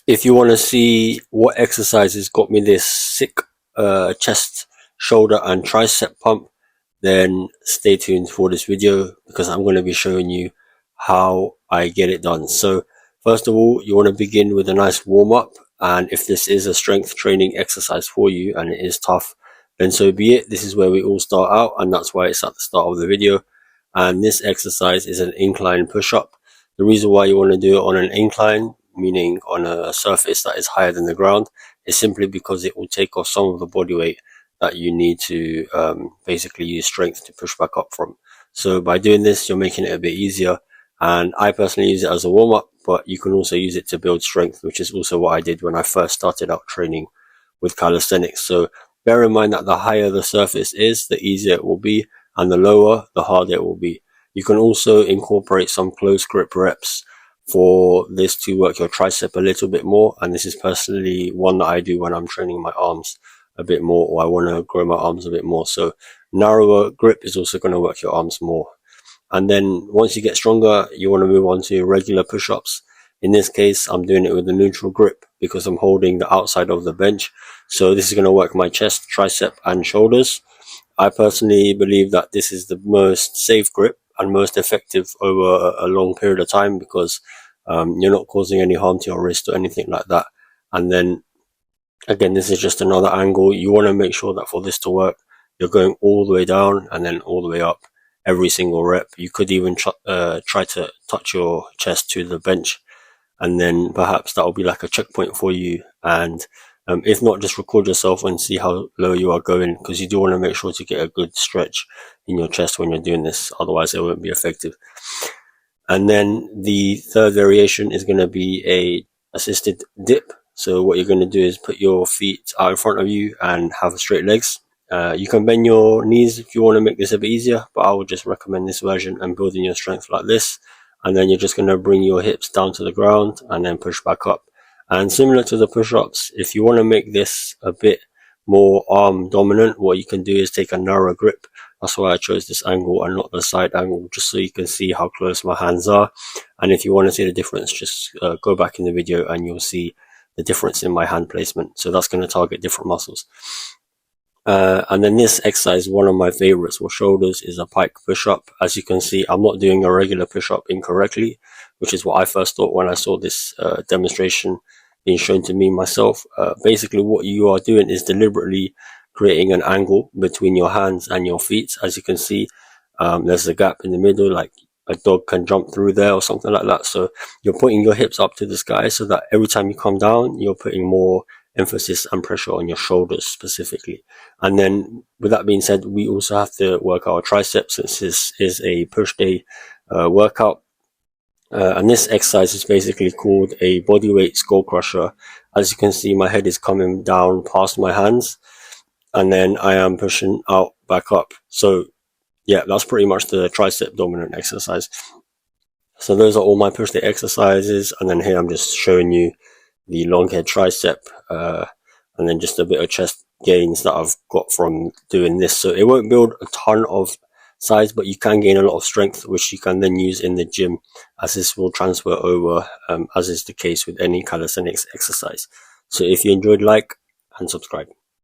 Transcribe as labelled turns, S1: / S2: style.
S1: If you want to see what exercises got me this sick chest, shoulder and tricep pump, then stay tuned for this video because I'm going to be showing you how I get it done. So first of all, you want to begin with a nice warm up, and if this is a strength training exercise for you and it is tough, then so be it. This is where we all start out, and that's why it's at the start of the video. And this exercise is an incline push-up. The reason why you want to do it on an incline, meaning on a surface that is higher than the ground, is simply because it will take off some of the body weight that you need to basically use strength to push back up from. So by doing this, you're making it a bit easier. And I personally use it as a warm-up, but you can also use it to build strength, which is also what I did when I first started out training with calisthenics. So bear in mind that the higher the surface is, the easier it will be, and the lower, the harder it will be. You can also incorporate some close grip reps for this to work your tricep a little bit more, and this is personally one that I do when I'm training my arms a bit more, or I want to grow my arms a bit more. So narrower grip is also going to work your arms more. And then once you get stronger, you want to move on to regular push-ups. In this case, I'm doing it with a neutral grip because I'm holding the outside of the bench. So this is going to work my chest, tricep and shoulders. I personally believe that this is the most safe grip and most effective over a long period of time because you're not causing any harm to your wrist or anything like that. And then again, this is just another angle. You want to make sure that for this to work, you're going all the way down and then all the way up every single rep. You could even try to touch your chest to the bench, and then perhaps that will be like a checkpoint for you. And if not, just record yourself and see how low you are going, because you do want to make sure to get a good stretch in your chest when you're doing this. Otherwise, it won't be effective. And then the third variation is going to be a assisted dip. So what you're going to do is put your feet out in front of you and have straight legs. You can bend your knees if you want to make this a bit easier, but I would just recommend this version and building your strength like this. And then you're just going to bring your hips down to the ground and then push back up. And similar to the push-ups, if you want to make this a bit more arm dominant, what you can do is take a narrow grip. That's why I chose this angle and not the side angle, just so you can see how close my hands are. And if you want to see the difference, just go back in the video and you'll see the difference in my hand placement. So that's going to target different muscles. And then this exercise, one of my favorites for shoulders, is a pike push-up. As you can see, I'm not doing a regular push-up incorrectly, which is what I first thought when I saw this demonstration being shown to me myself. Basically, what you are doing is deliberately creating an angle between your hands and your feet. As you can see, there's a gap in the middle, like a dog can jump through there or something like that. So you're putting your hips up to the sky so that every time you come down, you're putting more emphasis and pressure on your shoulders specifically. And then with that being said, we also have to work our triceps, since this is a push day workout. And this exercise is basically called a bodyweight skull crusher. As you can see, my head is coming down past my hands, and then I am pushing out back up. So yeah, that's pretty much the tricep dominant exercise. So those are all my push day exercises, and then here I'm just showing you the long head tricep, and then just a bit of chest gains that I've got from doing this. So it won't build a ton of size, but you can gain a lot of strength, which you can then use in the gym, as this will transfer over, as is the case with any calisthenics exercise. So if you enjoyed, like and subscribe.